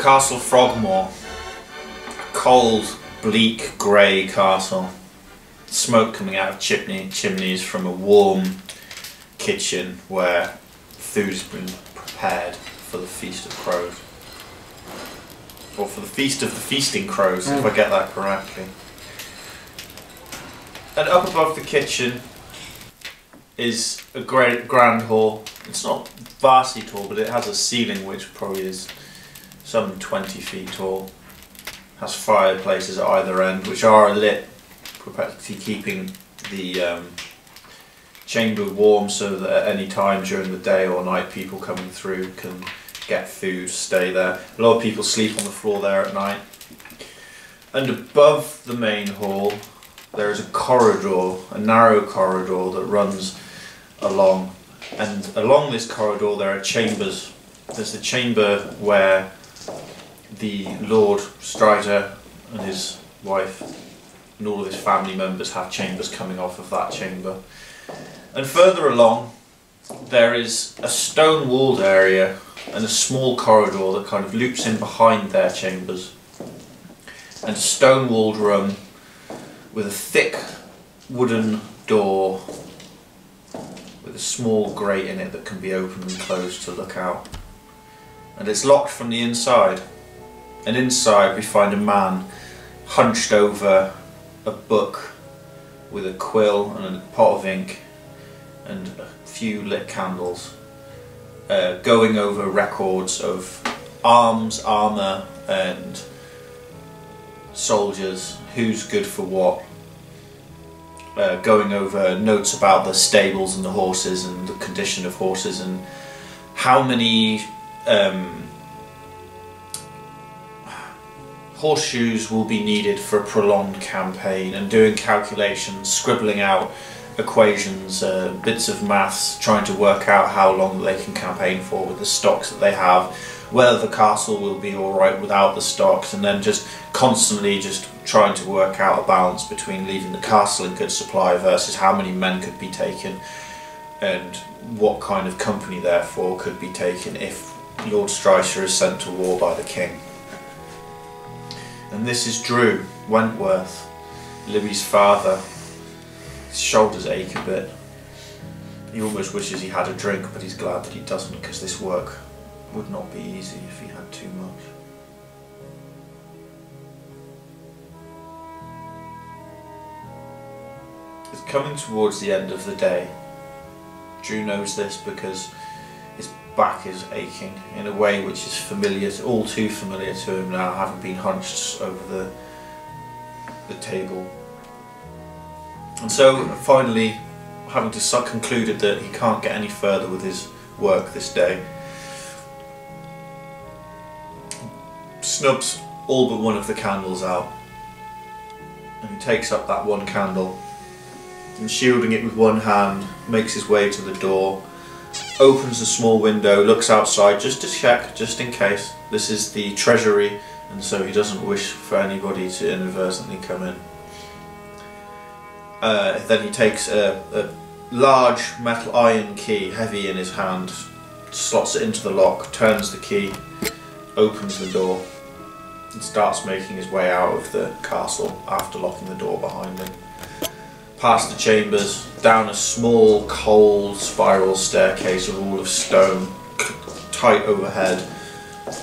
Castle Frogmore. A cold, bleak, grey castle. Smoke coming out of chimneys from a warm kitchen where food's been prepared for the Feast of Crows. Or for the Feast of the Feasting Crows, if I get that correctly. And up above the kitchen is a great grand hall. It's not vastly tall, but it has a ceiling which probably is some 20 feet tall. Has fireplaces at either end, which are lit, perpetually keeping the chamber warm, so that at any time during the day or night people coming through can get food, stay there. A lot of people sleep on the floor there at night. And above the main hall there is a corridor, a narrow corridor that runs along, and along this corridor there are chambers. There's the chamber where the Lord Strider and his wife and all of his family members have chambers coming off of that chamber. And further along there is a stone walled area and a small corridor that kind of loops in behind their chambers, and a stone walled room with a thick wooden door with a small grate in it that can be opened and closed to look out. And it's locked from the inside. And inside we find a man hunched over a book with a quill and a pot of ink and a few lit candles, going over records of arms, armour and soldiers, who's good for what, going over notes about the stables and the horses and the condition of horses and how many horseshoes will be needed for a prolonged campaign, and doing calculations, scribbling out equations, bits of maths, trying to work out how long they can campaign for with the stocks that they have, whether the castle will be alright without the stocks, and then just constantly just trying to work out a balance between leaving the castle in good supply versus how many men could be taken and what kind of company therefore could be taken if Lord Strider is sent to war by the king. And this is Drew Wentworth, Libby's father. His shoulders ache a bit. He almost wishes he had a drink, but he's glad that he doesn't, because this work would not be easy if he had too much. It's coming towards the end of the day. Drew knows this because his back is aching in a way which is familiar, all too familiar to him now, having been hunched over the table. And so finally, having to concluded that he can't get any further with his work this day, snubs all but one of the candles out, and he takes up that one candle and, shielding it with one hand, makes his way to the door, opens a small window, looks outside just to check, just in case. This is the treasury, and so he doesn't wish for anybody to inadvertently come in. Then he takes a large metal iron key, heavy in his hand, slots it into the lock, turns the key, opens the door, and starts making his way out of the castle after locking the door behind him. Past the chambers, down a small, cold, spiral staircase, a wall of stone, tight overhead,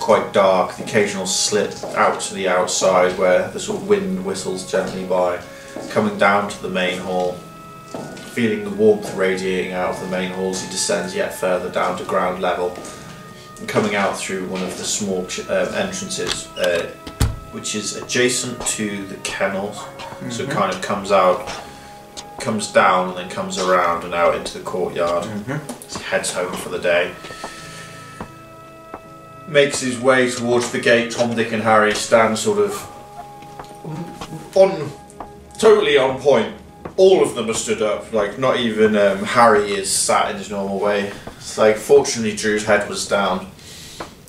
quite dark, the occasional slit out to the outside where the sort of wind whistles gently by, coming down to the main hall. Feeling the warmth radiating out of the main halls, he descends yet further down to ground level, and coming out through one of the small entrances, which is adjacent to the kennels, so it kind of comes down and then comes around and out into the courtyard. He heads home for the day. Makes his way towards the gate. Tom, Dick and Harry stand sort of totally on point. All of them are stood up, like not even Harry is sat in his normal way. It's like, fortunately Drew's head was down,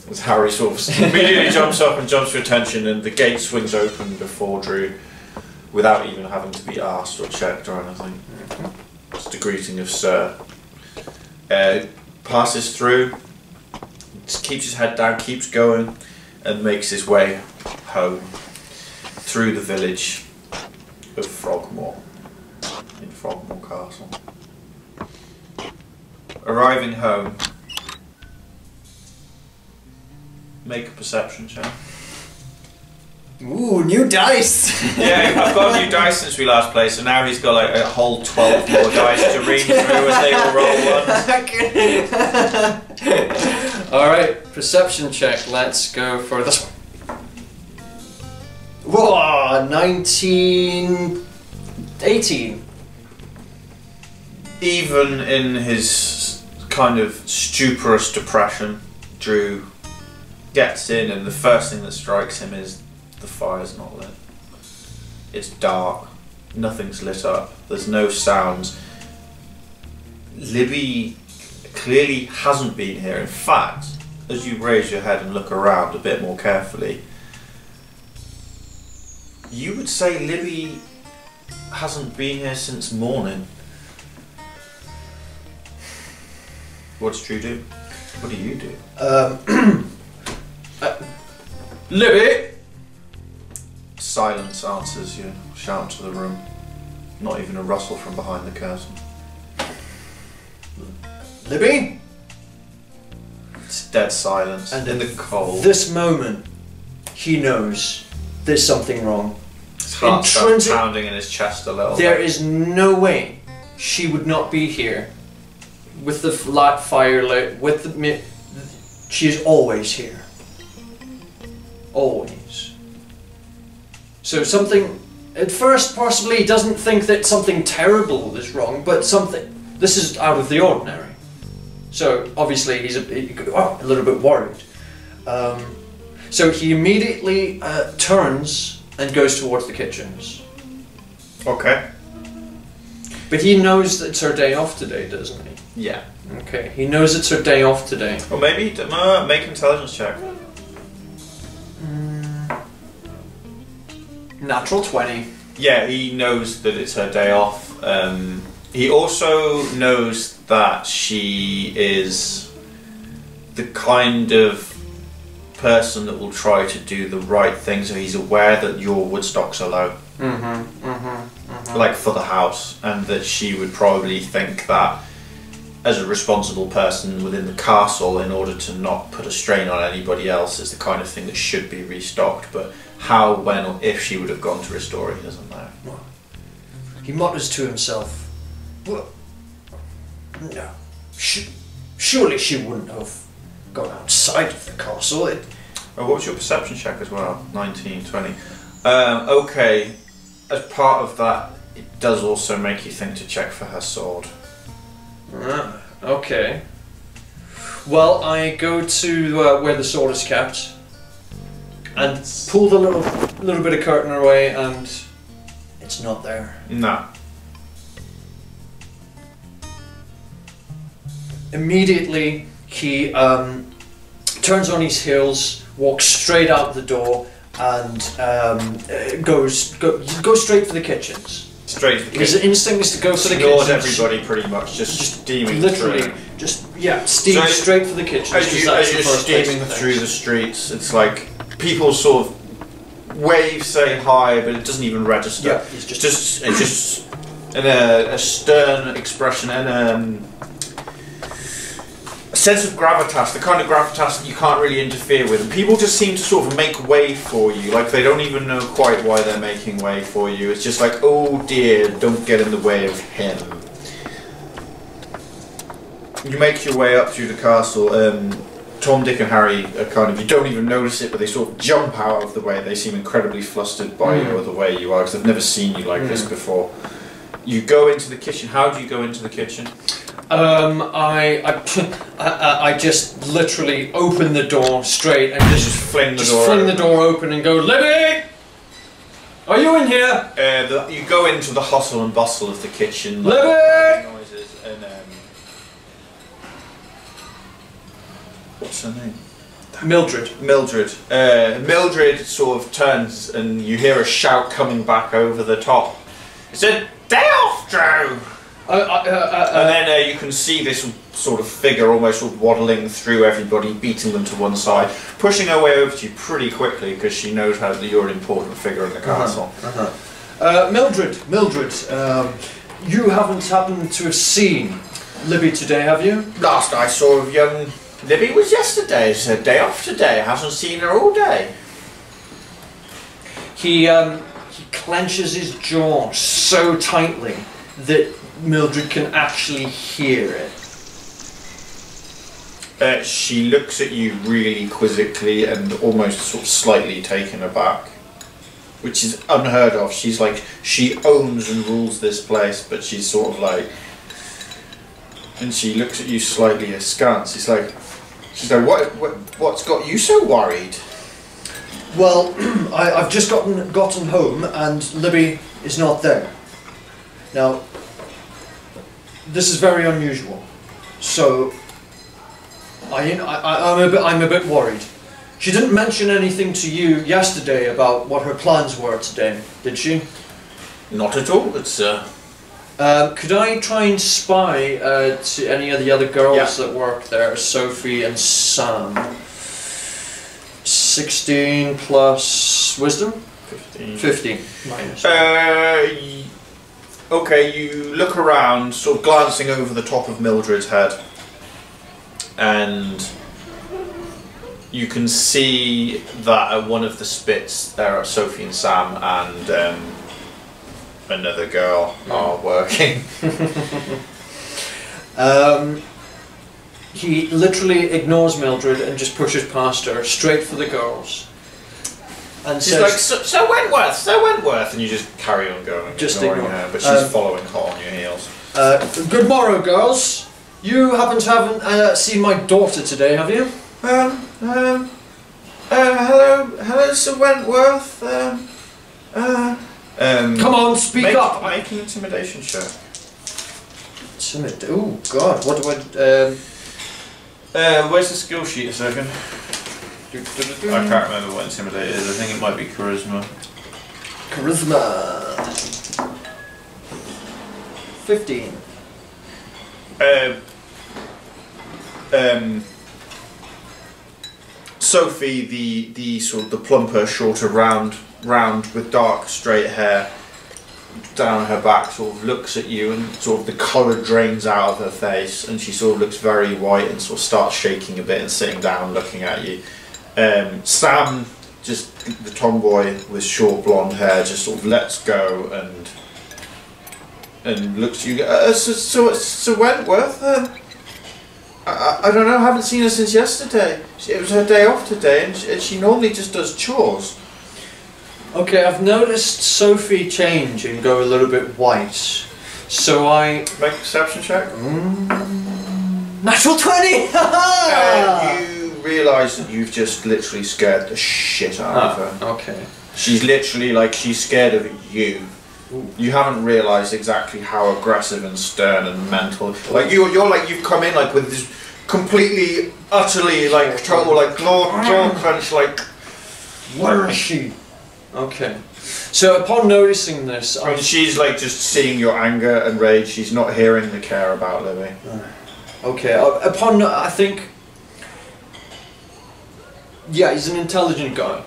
as Harry sort of immediately jumps up and jumps for attention, and the gate swings open before Drew without even having to be asked or checked or anything. Just a greeting of Sir. Passes through, keeps his head down, keeps going, and makes his way home through the village of Frogmore, in Frogmore Castle. Arriving home, make a perception check. Ooh, new dice! Yeah, I've got a new dice since we last played, so now he's got like a whole 12 more dice to read through as they all roll ones. Alright, perception check. Let's go for this one. Whoa, 19... 18. Even in his kind of stuporous depression, Drew gets in, and the first thing that strikes him is the fire's not lit. It's dark, nothing's lit up, there's no sounds. Libby clearly hasn't been here. In fact, as you raise your head and look around a bit more carefully, you would say Libby hasn't been here since morning. What does Drew do? What do you do? Libby! Silence answers your shout to the room. Not even a rustle from behind the curtain. Libby? It's dead silence. And in the cold. This moment, he knows there's something wrong. His heart starts pounding in his chest a little. There is no way she would not be here with the flat fire lit, with the... She is always here. Always. So something... At first, possibly, he doesn't think that something terrible is wrong, but something... This is out of the ordinary. So, obviously, he's a little bit worried. So he immediately turns and goes towards the kitchens. Okay. But he knows that it's her day off today, doesn't he? Yeah. Okay, he knows it's her day off today. Or maybe make an intelligence check. Natural 20. Yeah, he knows that it's her day off. He also knows that she is the kind of person that will try to do the right thing, so he's aware that your wood stocks are low. Like for the house, and that she would probably think that as a responsible person within the castle, in order to not put a strain on anybody else, is the kind of thing that should be restocked. But how, when, or if she would have gone to restore it, he doesn't know. He mutters to himself, well, no, surely she wouldn't have gone outside of the castle. Oh, what was your perception check as well? 19, 20. Okay, as part of that, it does also make you think to check for her sword. Okay. Well, I go to where the sword is kept and pull the little bit of curtain away, and it's not there. No. Immediately, he turns on his heels, walks straight out the door, and goes straight for the kitchens. Straight for the kitchen. His instinct is to go for the Ignores kitchens. everybody pretty much, just steaming literally, through. steam straight for the kitchens. As you're steaming through the streets, it's like people sort of wave, say hi, but it doesn't even register. Yeah, it's just in a stern expression and a sense of gravitas, the kind of gravitas that you can't really interfere with. And people just seem to sort of make way for you, like they don't even know quite why they're making way for you. It's just like, oh dear, don't get in the way of him. You make your way up through the castle. Tom, Dick and Harry are kind of, you don't even notice it, but they sort of jump out of the way. They seem incredibly flustered by you or the way you are, because they've never seen you like this before. You go into the kitchen. How do you go into the kitchen? I just literally open the door straight and just fling the door open and go, Libby! Are you in here? You go into the hustle and bustle of the kitchen. Libby! Noises and what's her name? Mildred. Mildred. Mildred sort of turns and you hear a shout coming back over the top. It's a day off, Drew! And then you can see this sort of figure, almost sort of waddling through everybody, beating them to one side, pushing her way over to you pretty quickly because she knows that you're an important figure in the castle. Mildred, you haven't happened to have seen Libby today, have you? Last I saw of young Libby was yesterday. It's her day off today. I haven't seen her all day. He clenches his jaw so tightly that Mildred can actually hear it. She looks at you really quizzically and almost sort of slightly taken aback, which is unheard of. She's like, she owns and rules this place, but she's sort of like, and she looks at you slightly askance. She's like, what's got you so worried? Well, I've just gotten home and Libby is not there. Now, this is very unusual, so I'm a bit worried. She didn't mention anything to you yesterday about what her plans were today, did she? Not at all, but could I try and spy to any of the other girls that work there, Sophie and Sam? 16 plus wisdom? 15 minus. Okay, you look around, sort of glancing over the top of Mildred's head, and you can see that at one of the spits there are Sophie and Sam and another girl are working. He literally ignores Mildred and just pushes past her, straight for the girls. And she's says, like, so Wentworth, and you just carry on going, just ignoring her, but she's following hot on your heels. Good morrow, girls. You haven't seen my daughter today, have you? Hello, Sir Wentworth. Come on, speak up. Make an intimidation check. Oh God, what do I? Where's the skill sheet a second? I can't remember what intimidate is. I think it might be charisma. Charisma. 15. Sophie, the sort of the plumper, shorter, round with dark straight hair down her back, sort of looks at you, and sort of the colour drains out of her face, and she sort of looks very white and sort of starts shaking a bit and sitting down, looking at you. Sam, just the tomboy with short blonde hair, just sort of lets go and looks at you. So Wentworth. I don't know, I haven't seen her since yesterday. It was her day off today, and she normally just does chores. Okay, I've noticed Sophie change and go a little bit white, so I... Make a perception check. Natural 20! You realise that you've just literally scared the shit out of her. Okay. She's literally like, she's scared of you. Ooh. You haven't realised exactly how aggressive and stern and mental. Like you're like, you've come in like with this completely, utterly like total like jaw clench, like. Where is she? Okay. So upon noticing this, and she's like just seeing your anger and rage. She's not hearing the care about Libby. Okay. I think. Yeah, he's an intelligent guy.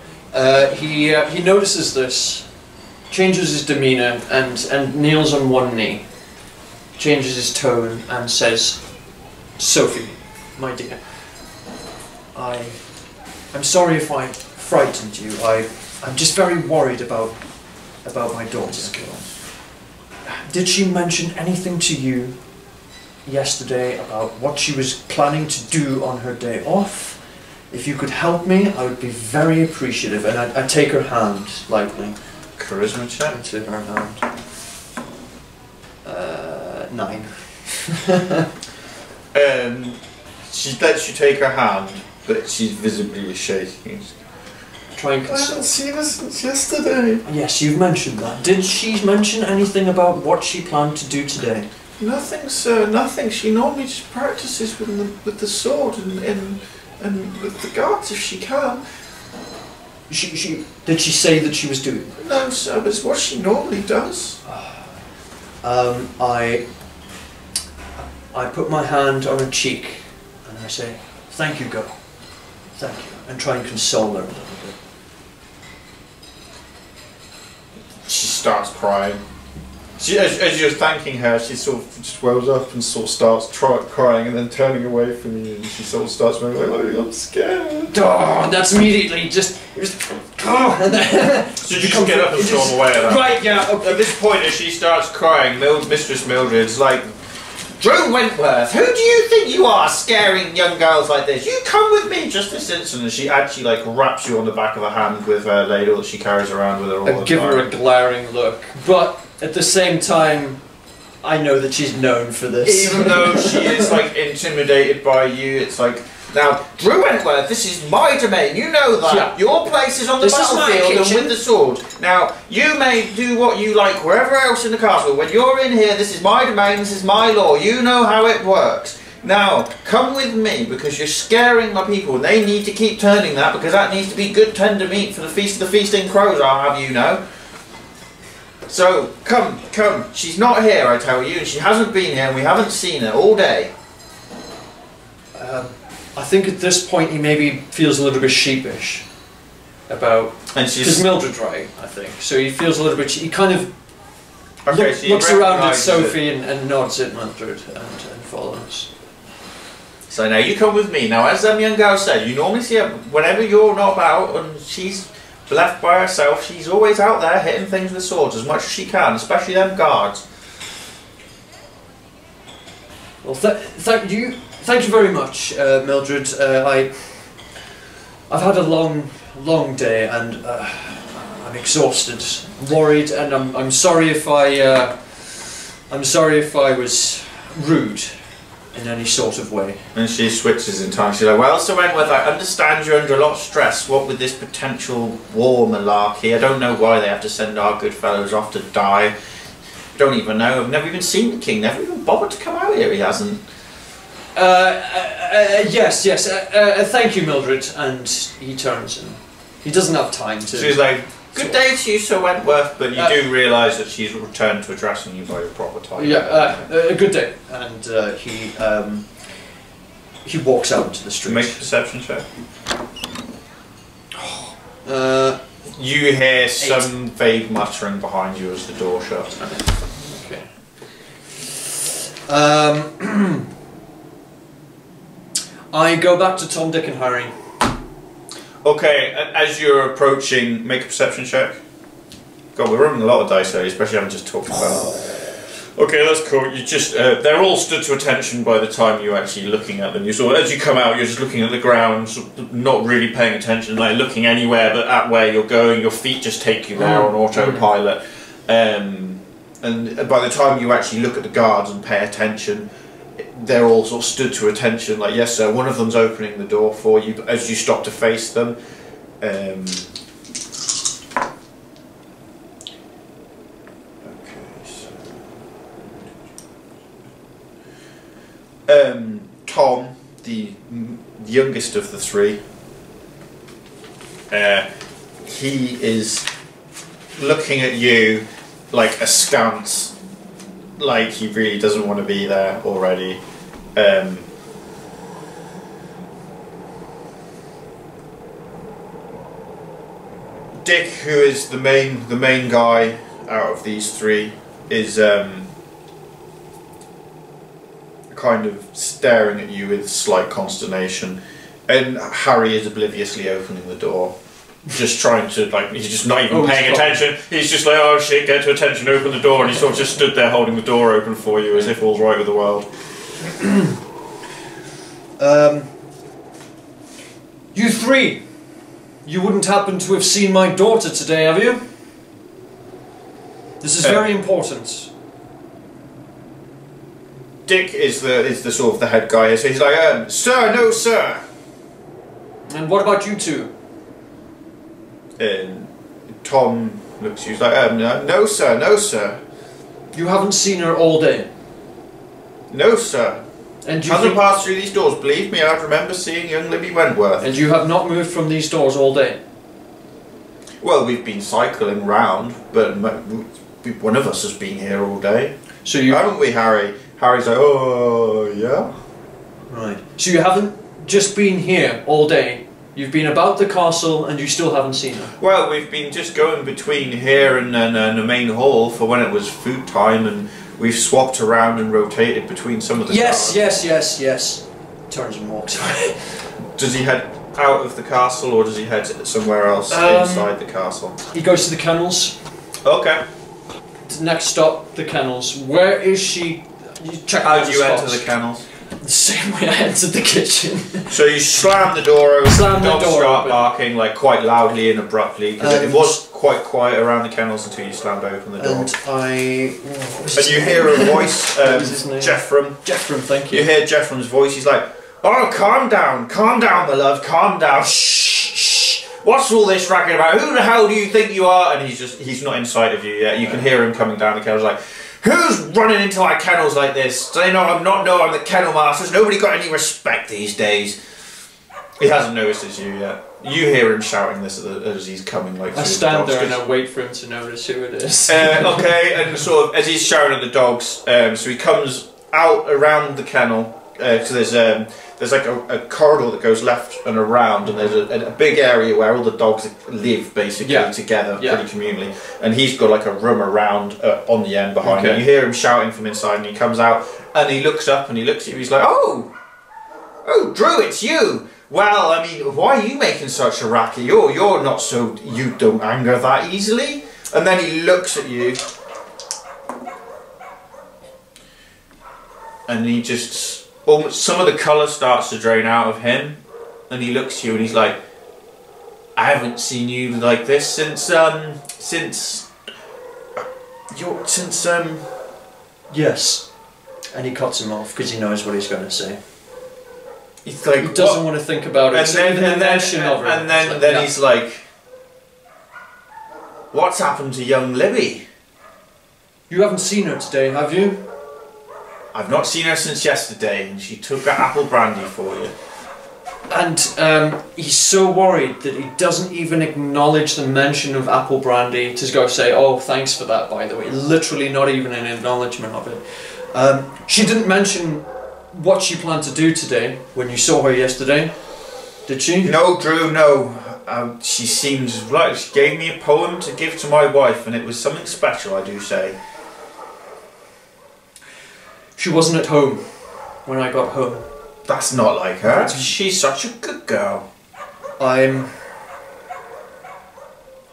He notices this. Changes his demeanour and kneels on one knee, changes his tone and says, Sophie, my dear, I'm sorry if I frightened you. I'm just very worried about my daughter. Did she mention anything to you yesterday about what she was planning to do on her day off? If you could help me, I would be very appreciative, and I'd take her hand lightly. Charisma check. Into her hand. 9. She lets you take her hand, but she's visibly shaking. Try and I haven't seen her since yesterday. Yes, you've mentioned that. Did she mention anything about what she planned to do today? Nothing, sir. Nothing. She normally just practices with the sword and with the guards if she can. Did she say that she was doing? No, sir, it's what she normally does. I put my hand on her cheek and I say, "Thank you, girl. Thank you," and try and console her a little bit. She starts crying. As you're thanking her, she sort of swells up and sort of starts crying and then turning away from you, and she sort of starts going like, "Oh, I'm scared." Oh, that's immediately just and then So you just get up and storm away at that. Right, yeah, okay. At this point, as she starts crying, Mistress Mildred's like, "Drew Wentworth, who do you think you are, scaring young girls like this? You come with me just this instant." And she actually like raps you on the back of her hand with her ladle that she carries around with her all the time. I give her a glaring look, but at the same time, I know that she's known for this. Even though she is like intimidated by you, it's like, "Now, Drew Wentworth, this is my domain. You know that. Yeah. Your place is on the This is my battlefield and kitchen. with the sword. Now, you may do what you like wherever else in the castle. When you're in here, this is my domain. This is my law. You know how it works. Now, come with me because you're scaring my people. And they need to keep turning that because that needs to be good tender meat for the feast of the feasting crows. I'll have you know. So, come. She's not here, I tell you, and she hasn't been here, and we haven't seen her all day." I think at this point he maybe feels a little bit sheepish about... And she's... Because Mildred's right, I think. So he feels a little bit... He kind of Okay, so you looks around at recognise Sophie and nods at Mildred and follows. So now you come with me. Now, as them young girls said, you normally see her whenever you're not about and she's left by herself. She's always out there hitting things with swords as much as she can, especially them guards. Well, thank you very much, Mildred. I've had a long day and I'm exhausted, worried, and I'm sorry if I was rude in any sort of way. And she switches in time. She's like, "Well, Sir Wentworth, I understand you're under a lot of stress. What with this potential war malarkey? I don't know why they have to send our good fellows off to die. Don't even know. I've never even seen the king. Never even bothered to come out here. He hasn't." Yes. Thank you, Mildred. And he turns and he doesn't have time to... She's like, "Good day to you, Sir Wentworth," but you do realise that she's returned to addressing you by your proper title. Yeah, good day. And he walks out into the street. Make a perception check. You hear some vague muttering behind you as the door shuts. Okay. I go back to Tom, Dick and Harry. Okay, as you're approaching, make a perception check. God, we're running a lot of dice here, especially having just talked about. Okay, that's cool. You just they're all stood to attention by the time you're actually looking at them. You sort of, as you come out, you're just looking at the ground, sort of not really paying attention, like looking anywhere but at where you're going. Your feet just take you there on autopilot. And by the time you actually look at the guards and pay attention, they're all sort of stood to attention. Like, "Yes, sir." One of them's opening the door for you, but as you stop to face them. Tom, the youngest of the three, he is looking at you like askance, like he really doesn't want to be there already. Dick, who is the main guy out of these three, is kind of staring at you with slight consternation, and Harry is obliviously opening the door, just trying to, like, he's just not even paying attention. He's just like, "Oh shit, get to attention, open the door," and he sort of just stood there holding the door open for you as if all's right with the world. You three, you wouldn't happen to have seen my daughter today, have you? This is very important. Dick is the sort of the head guy here, so he's like, "Sir, no, sir." And what about you two? And Tom looks at you, he's like, "No, sir, no, sir." You haven't seen her all day. "No, sir." And you Hasn't passed through these doors. Believe me, I remember seeing young Libby Wentworth. And you have not moved from these doors all day. Well, we've been cycling round, but one of us has been here all day. So you haven't we, Harry? Harry's like, oh, yeah? Right. So you haven't just been here all day. You've been about the castle and you still haven't seen her. Well, we've been just going between here and the main hall for when it was food time, and we've swapped around and rotated between some of the Yes, towers. yes. Turns and walks away. Does he head out of the castle, or does he head somewhere else inside the castle? He goes to the kennels. Okay. Next stop, the kennels. Where is she? You check How out do the you enter spots. the kennels? The same way I entered the kitchen. So you slam the door open, Slam the dogs door start open. barking like quite loudly and abruptly, because it And- was quite quiet around the kennels until you slammed open the door. And I... And you hear a voice, What was his name? Jeffrem. Jeffrem, thank you. You hear Jeffrem's voice, he's like, oh, calm down, my love, calm down, shh. What's all this racket about? Who the hell do you think you are? And he's not inside of you yet. You can hear him coming down the kennels like, who's running into my kennels like this? Do they know I'm the kennel master? Has nobody got any respect these days? He hasn't noticed it's you yet. You hear him shouting this as he's coming like I through stand the there dogs. and I wait for him to notice who it is. Okay, and sort of as he's shouting at the dogs, so he comes out around the kennel. So there's like a corridor that goes left and around, and there's a big area where all the dogs live basically together, pretty communally. And he's got like a room around on the end behind him. You hear him shouting from inside, and he comes out and he looks up and he looks at you. He's like, "Oh, Drew, it's you. Well, I mean, why are you making such a racket? You're not so. You don't anger that easily." And then he looks at you, and he just. Almost some of the colour starts to drain out of him, and he looks at you and he's like, I haven't seen you like this since Yes. And he cuts him off because he knows what he's going to say. he's like, He doesn't want to think about it. and then he's like, what's happened to young Libby? You haven't seen her today, have you? I've not seen her since yesterday, and she took that apple brandy for you. And he's so worried that he doesn't even acknowledge the mention of apple brandy to go say, oh, thanks for that, by the way. Literally not even an acknowledgement of it. She didn't mention what she planned to do today when you saw her yesterday, did she? No, Drew, no. She seems like she gave me a poem to give to my wife, and it was something special, I do say. She wasn't at home when I got home. That's not like her. She's such a good girl. I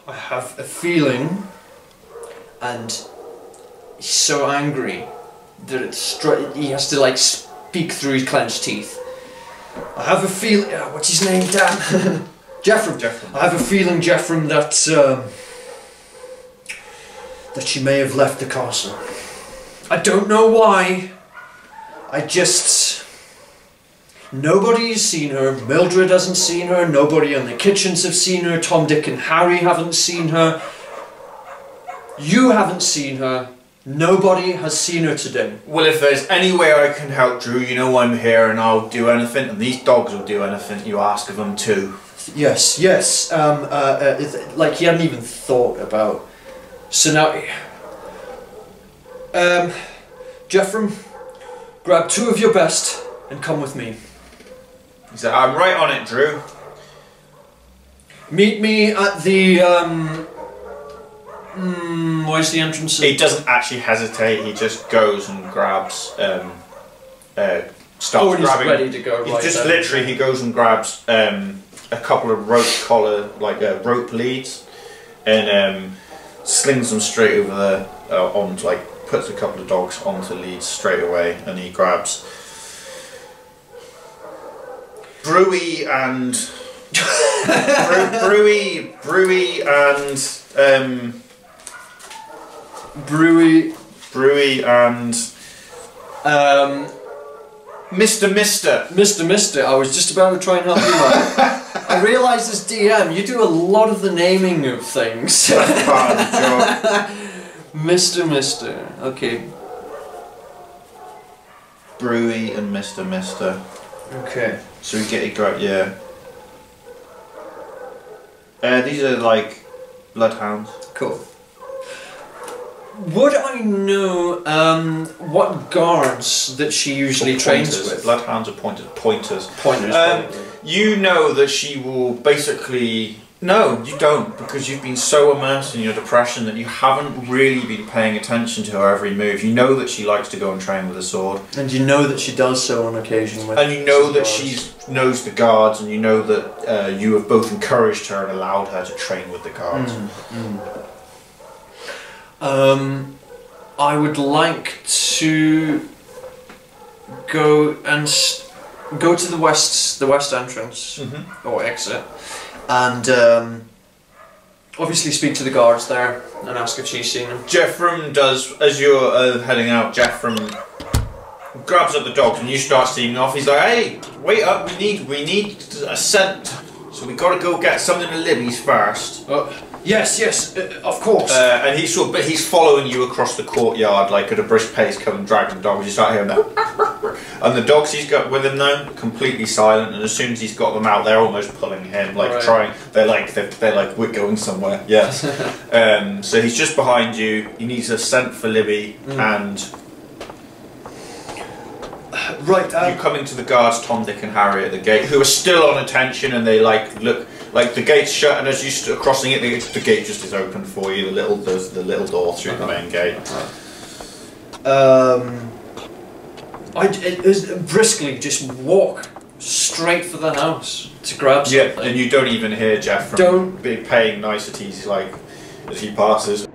have a feeling, and he's so angry that he has to like speak through his clenched teeth. I have a feeling. What's his name? Damn, Jeffrem. I have a feeling, Jeffrem, that she may have left the castle. I don't know why. Nobody's seen her. Mildred hasn't seen her. Nobody in the kitchens have seen her. Tom, Dick and Harry haven't seen her. You haven't seen her. Nobody has seen her today. Well, if there's any way I can help, Drew, you know I'm here and I'll do anything, and these dogs will do anything you ask of them too. Yes. Like he hadn't even thought about. So now, Jeffrem, grab 2 of your best and come with me. He said, I'm right on it, Drew. Meet me at the, where's the entrance? He doesn't actually hesitate, he just goes and grabs, starts and he's grabbing. ready to go, He right just then. literally, he goes and grabs a couple of rope collar, like rope leads, and slings them straight over onto, like, puts a couple of dogs onto leads straight away, and he grabs Brewy and Mr. I was just about to try and help you out. I realise as DM, you do a lot of the naming of things. That's part of the job. Mr. Okay. Brewy and Mr. Okay. So we get it, yeah. These are like bloodhounds. Cool. Would I know what guards that she usually trains with? Bloodhounds are pointers. Pointers. Probably. You know that she will basically... No, you don't, because you've been so immersed in your depression that you haven't really been paying attention to her every move. You know that she likes to go and train with a sword. And you know that she does so on occasion with... And you know that she knows the guards, and you know that you have both encouraged her and allowed her to train with the guards. I would like to go to the west entrance or exit, and obviously speak to the guards there and ask if she's seen him. Jeffrem does, as you're heading out, Jeffrem grabs up the dogs and you start steaming off. He's like, "Hey, wait up! We need a scent, so we got to go get something to Libby's first." Yes, of course. And he's following you across the courtyard like at a brisk pace, coming dragging the dogs. You start hearing that, and the dogs he's got with him now completely silent. And as soon as he's got them out, they're almost pulling him, like trying. They're like we're going somewhere. Yes. So he's just behind you. He needs a scent for Libby, and you come into the guards, Tom, Dick, and Harry at the gate, who are still on attention, and they look. Like the gate's shut, and as you are crossing it, the gate just is open for you. There's the little door through the main gate. I briskly just walk straight for the house to grab something. Yeah, and you don't even hear Jeff from paying niceties like as he passes.